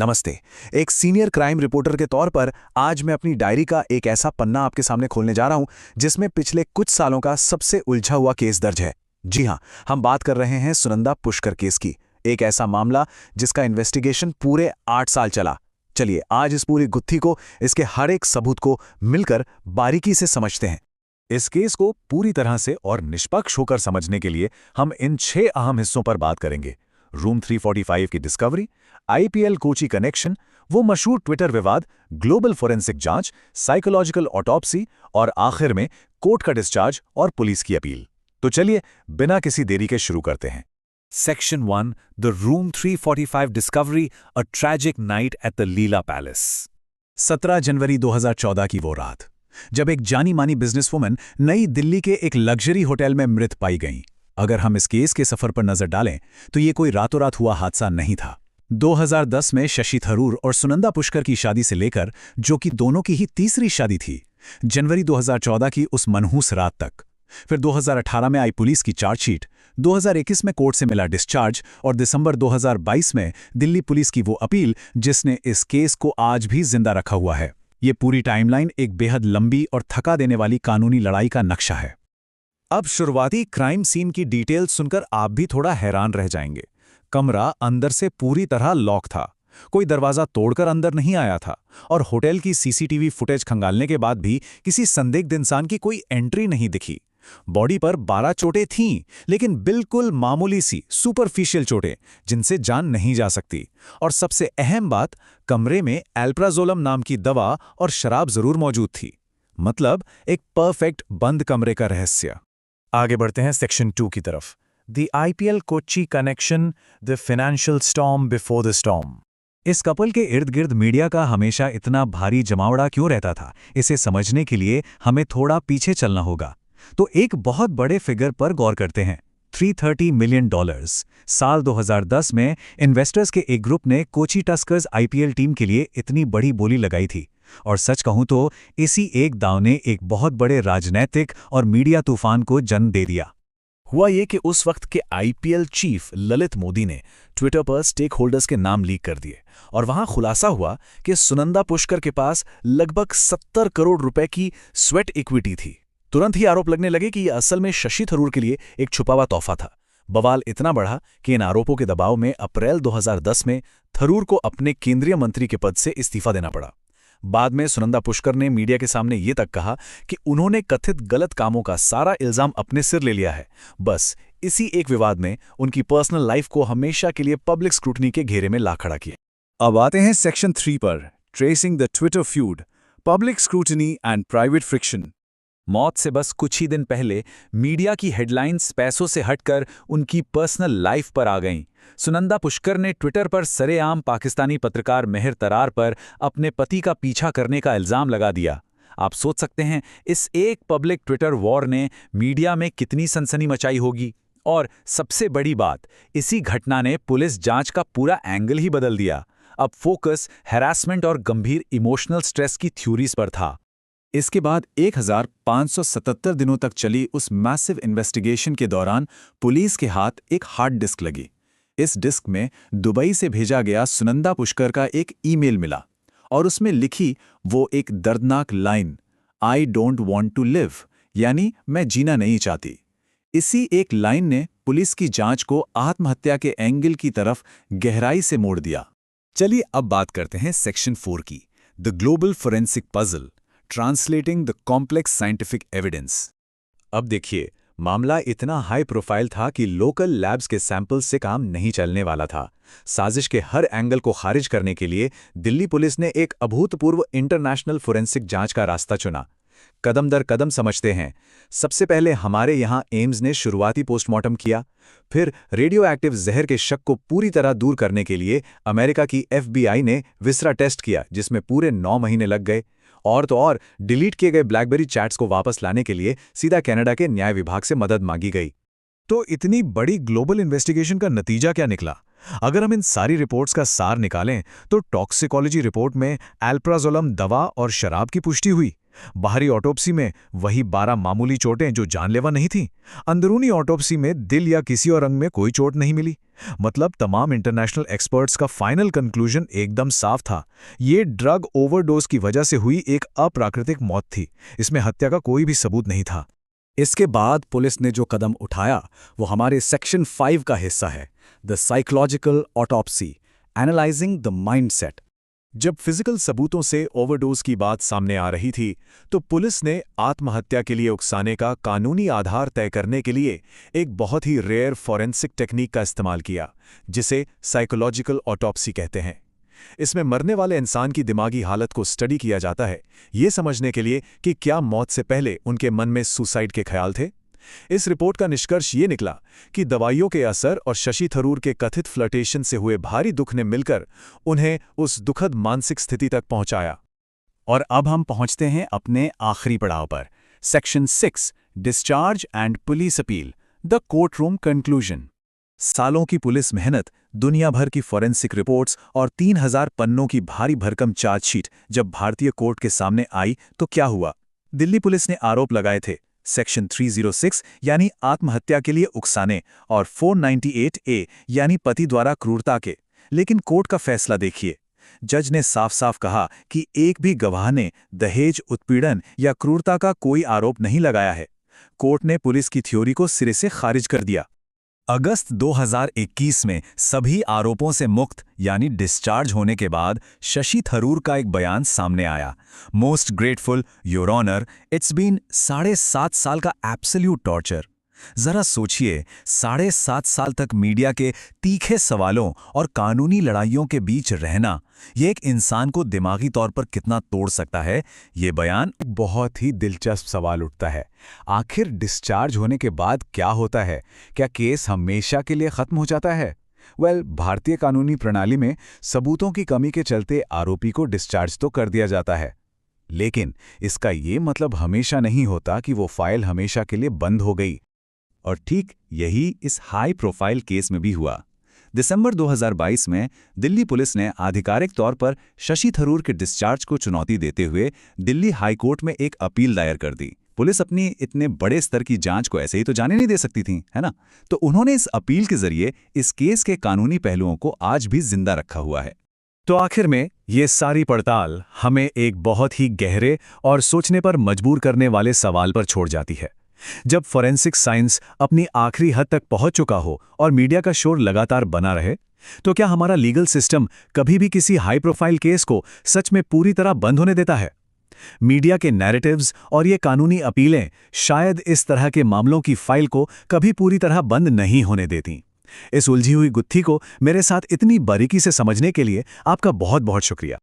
नमस्ते। एक senior crime reporter के तौर पर आज मैं अपनी डायरी का एक ऐसा पन्ना आपके सामने खोलने जा रहा हूं जिसमें पिछले कुछ सालों का सबसे उलझा हुआ केस दर्ज है। जी हां, हम बात कर रहे हैं सुनंदा पुष्कर केस की। एक ऐसा मामला जिसका इन्वेस्टिगेशन पूरे 8 साल चला। चलिए आज इस पूरी गुत्थी को, इसके हर एक सबूत को मिलकर बारीकी से समझते हैं। इस केस को पूरी तरह से और निष्पक्ष होकर समझने के लिए हम इन 6 अहम हिस्सों पर बात करेंगे। रूम 345 की डिस्कवरी, आईपीएल कोची कनेक्शन, वो मशहूर ट्विटर विवाद, ग्लोबल फोरेंसिक जांच, साइकोलॉजिकल ऑटोप्सी और आखिर में कोर्ट का डिस्चार्ज और पुलिस की अपील। तो चलिए बिना किसी देरी के शुरू करते हैं। Section 1, the room 345 discovery, a tragic night at the Leela palace. 17 जनवरी 2014 की वो रात जब एक जानी मानी बिजनेसवुमन नई दिल्ली के एक लग्जरी होटल में मृत पाई गईं। अगर हम इस केस के सफर पर नजर डालें तो ये कोई रातों रात हुआ हादसा नहीं था। 2010 में शशि थरूर और सुनंदा पुष्कर की शादी से लेकर, जो कि दोनों की ही तीसरी शादी थी, जनवरी 2014 की उस मनहूस रात तक। फिर 2018 में आई पुलिस की चार्जशीट, 2021 में कोर्ट से मिला डिस्चार्ज और दिसंबर 2022 में दिल्ली पुलिस की वो अपील जिसने इस केस को आज भी जिंदा रखा हुआ है। ये पूरी टाइमलाइन एक बेहद लंबी और थका देने वाली कानूनी लड़ाई का नक्शा है। अब शुरुआती क्राइम सीन की डिटेल सुनकर आप भी थोड़ा हैरान रह जाएंगे। कमरा अंदर से पूरी तरह लॉक था, कोई दरवाजा तोड़कर अंदर नहीं आया था और होटल की सीसीटीवी फुटेज खंगालने के बाद भी किसी संदिग्ध इंसान की कोई एंट्री नहीं दिखी। बॉडी पर 12 चोटें थीं, लेकिन बिल्कुल मामूली सी सुपरफिशियल चोटें जिनसे जान नहीं जा सकती। और सबसे अहम बात, कमरे में एल्प्राजोलम नाम की दवा और शराब जरूर मौजूद थी। मतलब एक परफेक्ट बंद कमरे का रहस्य। आगे बढ़ते हैं सेक्शन 2 की तरफ। The IPL Kochi connection, the financial storm before the storm. इस कपल के इर्द गिर्द मीडिया का हमेशा इतना भारी जमावड़ा क्यों रहता था, इसे समझने के लिए हमें थोड़ा पीछे चलना होगा। तो एक बहुत बड़े फिगर पर गौर करते हैं, $330 मिलियन। साल 2010 में इन्वेस्टर्स के एक ग्रुप ने कोची टस्कर्स आईपीएल टीम के लिए इतनी बड़ी बोली लगाई थी। और सच कहूं तो इसी एक दांव ने एक बहुत बड़े राजनैतिक और मीडिया तूफान को जन्म दे दिया। हुआ ये कि उस वक्त के आईपीएल चीफ ललित मोदी ने ट्विटर पर स्टेक होल्डर्स के नाम लीक कर दिए और वहां खुलासा हुआ कि सुनंदा पुष्कर के पास लगभग 70 करोड़ रुपए की स्वेट इक्विटी थी। तुरंत ही आरोप लगने लगे कि यह असल में शशि थरूर के लिए एक छुपा हुआ तोहफा था। बवाल इतना बढ़ा कि इन आरोपों के दबाव में अप्रैल 2010 में थरूर को अपने केंद्रीय मंत्री के पद से इस्तीफा देना पड़ा। बाद में सुनंदा पुष्कर ने मीडिया के सामने ये तक कहा कि उन्होंने कथित गलत कामों का सारा इल्जाम अपने सिर ले लिया है। बस इसी एक विवाद में उनकी पर्सनल लाइफ को हमेशा के लिए पब्लिक स्क्रूटनी के घेरे में ला खड़ा किया। अब आते हैं सेक्शन 3 पर, tracing the Twitter feud, public scrutiny and private friction. मौत से बस कुछ ही दिन पहले मीडिया की हेडलाइंस पैसों से हटकर उनकी पर्सनल लाइफ पर आ गईं। सुनंदा पुष्कर ने ट्विटर पर सरेआम पाकिस्तानी पत्रकार मेहर तरार पर अपने पति का पीछा करने का इल्जाम लगा दिया। आप सोच सकते हैं इस एक पब्लिक ट्विटर वॉर ने मीडिया में कितनी सनसनी मचाई होगी। और सबसे बड़ी बात, इसी घटना ने पुलिस जांच का पूरा एंगल ही बदल दिया। अब फोकस हैरासमेंट और गंभीर इमोशनल स्ट्रेस की थ्योरीज पर था। इसके बाद 1577 दिनों तक चली उस मैसिव इन्वेस्टिगेशन के दौरान पुलिस के हाथ एक हार्ड डिस्क लगी। इस डिस्क में दुबई से भेजा गया सुनंदा पुष्कर का एक ईमेल मिला और उसमें लिखी वो एक दर्दनाक line, I don't want to live, यानी मैं जीना नहीं चाहती। इसी एक लाइन ने पुलिस की जांच को आत्महत्या के एंगल की तरफ गहराई से मोड़ दिया। चलिए अब बात करते हैं सेक्शन 4 की, the global forensic puzzle, translating the complex scientific evidence. अब देखिए, मामला इतना हाई प्रोफाइल था कि लोकल लैब्स के सैंपल्स से काम नहीं चलने वाला था। साजिश के हर एंगल को खारिज करने के लिए दिल्ली पुलिस ने एक अभूतपूर्व इंटरनेशनल फोरेंसिक जांच का रास्ता चुना। कदम दर कदम समझते हैं। सबसे पहले हमारे यहाँ एम्स ने शुरुआती पोस्टमार्टम किया। फिर रेडियो एक्टिव जहर के शक को पूरी तरह दूर करने के लिए अमेरिका की FBI ने विसरा टेस्ट किया, जिसमें पूरे 9 महीने लग गए। और तो और डिलीट किए गए ब्लैकबेरी चैट्स को वापस लाने के लिए सीधा कनाडा के न्याय विभाग से मदद मांगी गई। तो इतनी बड़ी ग्लोबल इन्वेस्टिगेशन का नतीजा क्या निकला? अगर हम इन सारी रिपोर्ट्स का सार निकालें तो टॉक्सिकोलॉजी रिपोर्ट में एल्प्राजोलम दवा और शराब की पुष्टि हुई। बाहरी ऑटोप्सी में वही 12 मामूली चोटें जो जानलेवा नहीं थीं। अंदरूनी ऑटोप्सी में दिल या किसी और अंग में कोई चोट नहीं मिली। मतलब तमाम इंटरनेशनल एक्सपर्ट्स का फाइनल कंक्लूजन एकदम साफ था। ये ड्रग ओवरडोज की वजह से हुई एक अप्राकृतिक मौत थी। इसमें हत्या का कोई भी सबूत नहीं था। इसके बाद पुलिस ने जो कदम उठाया वो हमारे सेक्शन 5 का हिस्सा है, the psychological autopsy, analysing the mindset. जब फिजिकल सबूतों से ओवरडोज की बात सामने आ रही थी तो पुलिस ने आत्महत्या के लिए उकसाने का कानूनी आधार तय करने के लिए एक बहुत ही रेयर फॉरेंसिक टेक्निक का इस्तेमाल किया, जिसे साइकोलॉजिकल ऑटोप्सी कहते हैं। इसमें मरने वाले इंसान की दिमागी हालत को स्टडी किया जाता है, ये समझने के लिए कि क्या मौत से पहले उनके मन में सुसाइड के ख्याल थे। इस रिपोर्ट का निष्कर्ष ये निकला कि दवाइयों के असर और शशि थरूर के कथित फ्लर्टेशन से हुए भारी दुख ने मिलकर उन्हें उस दुखद मानसिक स्थिति तक पहुंचाया। और अब हम पहुंचते हैं अपने आखिरी पड़ाव पर, section 6, discharge and police appeal, the court room conclusion. सालों की पुलिस मेहनत, दुनिया भर की फॉरेंसिक रिपोर्ट्स और 3000 पन्नों की भारी भरकम चार्जशीट जब भारतीय कोर्ट के सामने आई तो क्या हुआ? दिल्ली पुलिस ने आरोप लगाए थे सेक्शन 306 यानी आत्महत्या के लिए उकसाने और 498A यानी पति द्वारा क्रूरता के। लेकिन कोर्ट का फैसला देखिए। जज ने साफ साफ कहा कि एक भी गवाह ने दहेज, उत्पीड़न या क्रूरता का कोई आरोप नहीं लगाया है। कोर्ट ने पुलिस की थ्योरी को सिरे से खारिज कर दिया। अगस्त 2021 में सभी आरोपों से मुक्त यानी डिस्चार्ज होने के बाद शशि थरूर का एक बयान सामने आया। Most grateful your honour, it's been 7.5 साल का एब्सोल्यूट टॉर्चर। जरा सोचिए, 7.5 साल तक मीडिया के तीखे सवालों और कानूनी लड़ाइयों के बीच रहना, ये एक इंसान को दिमागी तौर पर कितना तोड़ सकता है। ये बयान बहुत ही दिलचस्प सवाल उठता है। आखिर डिस्चार्ज होने के बाद क्या होता है? क्या केस हमेशा के लिए खत्म हो जाता है? भारतीय कानूनी प्रणाली में सबूतों की कमी के चलते आरोपी को डिस्चार्ज तो कर दिया जाता है, लेकिन इसका ये मतलब हमेशा नहीं होता कि वो फाइल हमेशा के लिए बंद हो गई। और ठीक यही इस हाई प्रोफाइल केस में भी हुआ। दिसंबर 2022 में दिल्ली पुलिस ने आधिकारिक तौर पर शशि थरूर के डिस्चार्ज को चुनौती देते हुए दिल्ली हाई कोर्ट में एक अपील दायर कर दी। पुलिस अपनी इतने बड़े स्तर की जांच को ऐसे ही तो जाने नहीं दे सकती थी, है ना? तो उन्होंने इस अपील के जरिए इस केस के कानूनी पहलुओं को आज भी जिंदा रखा हुआ है। तो आखिर में ये सारी पड़ताल हमें एक बहुत ही गहरे और सोचने पर मजबूर करने वाले सवाल पर छोड़ जाती है। जब फॉरेंसिक साइंस अपनी आखिरी हद तक पहुंच चुका हो और मीडिया का शोर लगातार बना रहे, तो क्या हमारा लीगल सिस्टम कभी भी किसी हाई प्रोफाइल केस को सच में पूरी तरह बंद होने देता है? मीडिया के नैरेटिव्स और ये कानूनी अपीलें शायद इस तरह के मामलों की फाइल को कभी पूरी तरह बंद नहीं होने देती। इस उलझी हुई गुत्थी को मेरे साथ इतनी बारीकी से समझने के लिए आपका बहुत बहुत शुक्रिया।